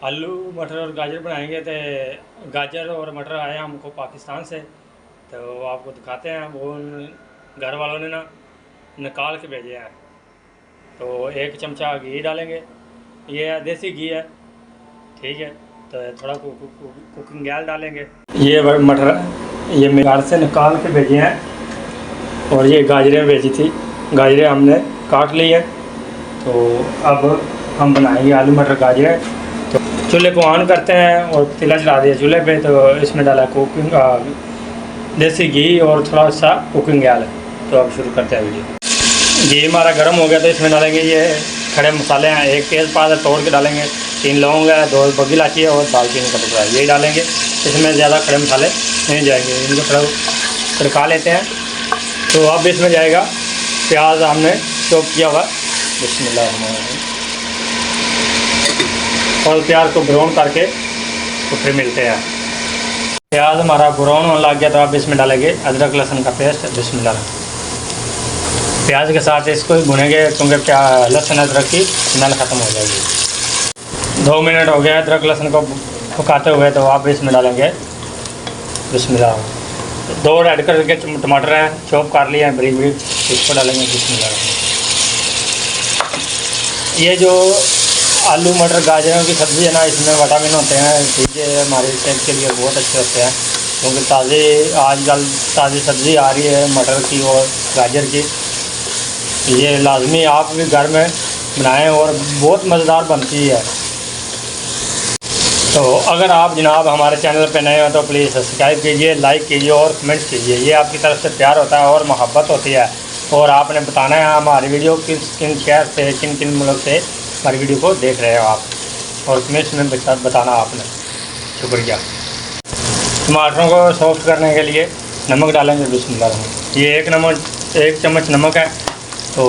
आलू मटर और गाजर बनाएंगे तो गाजर और मटर आए हमको पाकिस्तान से, तो आपको दिखाते हैं। वो घर वालों ने ना निकाल के भेजे हैं। तो एक चमचा घी डालेंगे, ये देसी घी है, ठीक है। तो थोड़ा कुकिंग गैस डालेंगे। ये मटर ये घर से निकाल के भेजे हैं, और ये गाजरें भेजी थी, गाजरें हमने काट ली है। तो अब हम बनाएंगे आलू मटर गाजरें। तो चूल्हे को ऑन करते हैं और पतीला चला दिया चूल्हे पे। तो इसमें डाला कुकिंग देसी घी और थोड़ा सा कुकिंग गैल। तो अब शुरू करते हैं वीडियो। घी हमारा गर्म हो गया, तो इसमें डालेंगे ये खड़े मसाले हैं। एक तेज़पात तोड़ के डालेंगे, 3 लौंग है, 2 बड़ी इलायची है और दालचीनी का टुकड़ा है, यही डालेंगे। इसमें ज़्यादा खड़े मसाले नहीं जाएंगे, इनको थोड़ा तड़का लेते हैं। तो अब इसमें जाएगा प्याज हमने चॉप किया हुआ, बिस्मिल्लाह। और प्याज को ब्राउन करके तो फिर मिलते हैं। प्याज हमारा ब्राउन होने लग गया, तो अब इसमें डालेंगे अदरक लहसुन का पेस्ट, बिस्मिल्लाह। प्याज के साथ इसको ही भुनेंगे, क्योंकि लहसुन अदरक की स्मेल ख़त्म हो जाएगी। 2 मिनट हो गया अदरक लहसुन को पकाते हुए, तो आप इसमें डालेंगे बिस्मिल्लाह 2 रेड कलर के टमाटर हैं, चॉप कर लिए हैं बरीक बरीक, इसको डालेंगे बिस्मिल्लाह। ये जो आलू मटर गाजरों की सब्ज़ी है ना, इसमें विटामिन होते हैं, चीज़ें हमारे सेहत के लिए बहुत अच्छे होते हैं। क्योंकि आजकल ताज़ी सब्ज़ी आ रही है मटर की और गाजर की। ये लाजमी आप भी घर में बनाएं और बहुत मज़ेदार बनती है। तो अगर आप जनाब हमारे चैनल पे नए हो तो प्लीज़ सब्सक्राइब कीजिए, लाइक कीजिए और कमेंट कीजिए। ये आपकी तरफ से प्यार होता है और मोहब्बत होती है। और आपने बताना है हमारी वीडियो किन शहर से, किन मुल्क से हमारी वीडियो को देख रहे हो आप, और कमेंट्स में बताना आपने। शुक्रिया। टमाटरों को सॉफ्ट करने के लिए नमक डालेंगे बिस्मिल्लाह। ये 1 चम्मच नमक है, तो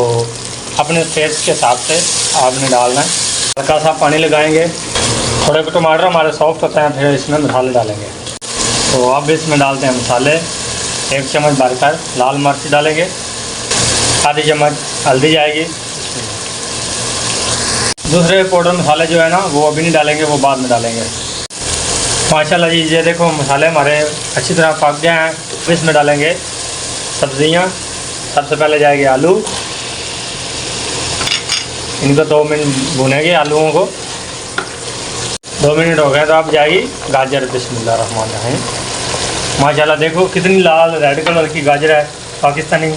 अपने टेस्ट के हिसाब से आपने डालना है। हल्का सा पानी लगाएंगे, थोड़े टमाटर हमारे सॉफ्ट होते हैं, फिर इसमें मसाले डालेंगे। तो अब इसमें डालते हैं मसाले। 1 चम्मच भरकर लाल मिर्च डालेंगे, आधी चम्मच हल्दी जाएगी। दूसरे पाउडर मसाले जो है ना, वो अभी नहीं डालेंगे, वो बाद में डालेंगे। माशाल्लाह जी, ये देखो मसाले हमारे अच्छी तरह पक गए हैं। इसमें डालेंगे सब्ज़ियाँ। सबसे पहले जाएंगे आलू, इनको 2 मिनट भुनेंगे आलूओं को। 2 मिनट हो गए, तो अब जाएगी गाजर, बिस्मिल्लाह रहमान रहीम। माशाल्लाह देखो कितनी लाल रेड कलर की गाजर है, पाकिस्तानी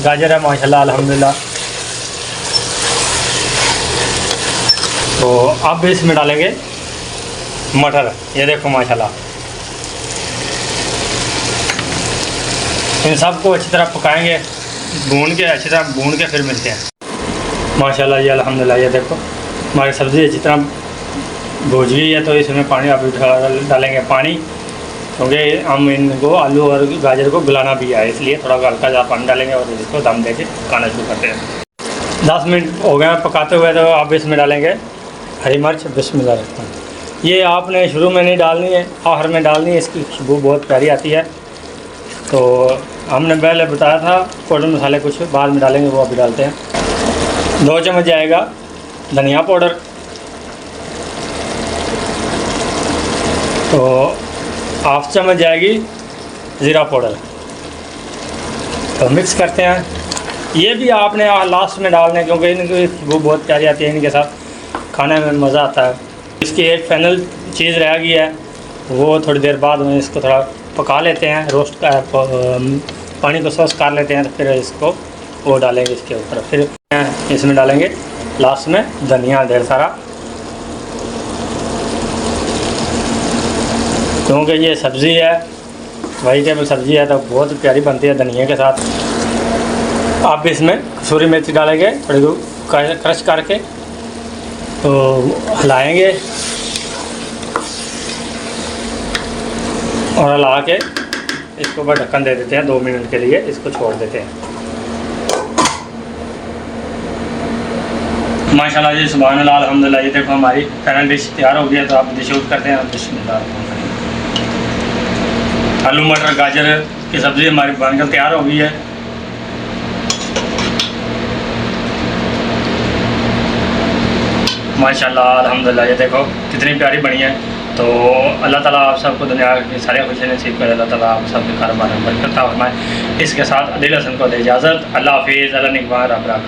गाजर है माशाल्लाह, अल्हम्दुलिल्लाह। तो अब इसमें डालेंगे मटर, ये देखो माशाल्लाह। इन सबको अच्छी तरह पकाएंगे, अच्छी तरह भून के फिर मिलते हैं। माशाल्लाह ये अल्हम्दुलिल्लाह, ये देखो हमारी सब्ज़ी अच्छी तरह भूज गई है। तो इसमें पानी अभी डालेंगे पानी, क्योंकि हम इनको आलू और गाजर को गलाना भी है, इसलिए थोड़ा हल्का सा पानी डालेंगे और इसको दम दे के पकाना शुरू करते हैं। 10 मिनट हो गए पकाते हुए, तो अब इसमें डालेंगे हरी मिर्च, बिस्मिल्लाह। ये आपने शुरू में नहीं डालनी है, आखिर में डालनी है, इसकी खुशबू बहुत प्यारी आती है। तो हमने पहले बताया था पाउडर मसाले कुछ बाद में डालेंगे, वो अभी डालते हैं। 2 चम्मच जाएगा धनिया पाउडर, तो 1/2 चम्मच जाएगी ज़ीरा पाउडर। तो मिक्स करते हैं। ये भी आपने लास्ट में डालना है, क्योंकि इनकी खुशबू बहुत प्यारी आती है, इनके साथ खाने में मज़ा आता है। इसकी एक फाइनल चीज़ रह गई है, वो थोड़ी देर बाद में इसको थोड़ा पका लेते हैं, रोस्ट पानी को सॉस कर लेते हैं। तो फिर इसको वो डालेंगे इसके ऊपर, फिर इसमें डालेंगे लास्ट में धनिया ढेर सारा, क्योंकि ये सब्ज़ी है, वेजिटेबल सब्ज़ी है, तो बहुत प्यारी बनती है धनिया के साथ। आप इसमें कसूरी मेथी डालेंगे, थोड़ी क्रश करके, तो हिलाएंगे और हिला के इसको ऊपर ढक्कन दे देते हैं। 2 मिनट के लिए इसको छोड़ देते हैं। माशाल्लाह जी, सुभान अल्लाह, अल्हम्दुलिल्लाह। ये देखो हमारी फाइनल डिश तैयार हो गई है। तो आप डिश आउट करते हैं। बिस्मिल्लाह। आलू मटर गाजर की सब्ज़ी हमारी बनकर तैयार हो गई है। माशाल्लाह अल्हम्दुलिल्लाह। ये देखो कितनी प्यारी बनी है। तो अल्लाह ताला आप सबको दुनिया की सारी खुशी नसीब करे। अल्लाह ताला आप सबके कारोबार में बरकत फरमाए। इसके साथ अदील हसन को दे इजाज़त। अल्लाह हाफिज़। अल्लाह निगहबान। रब रखा।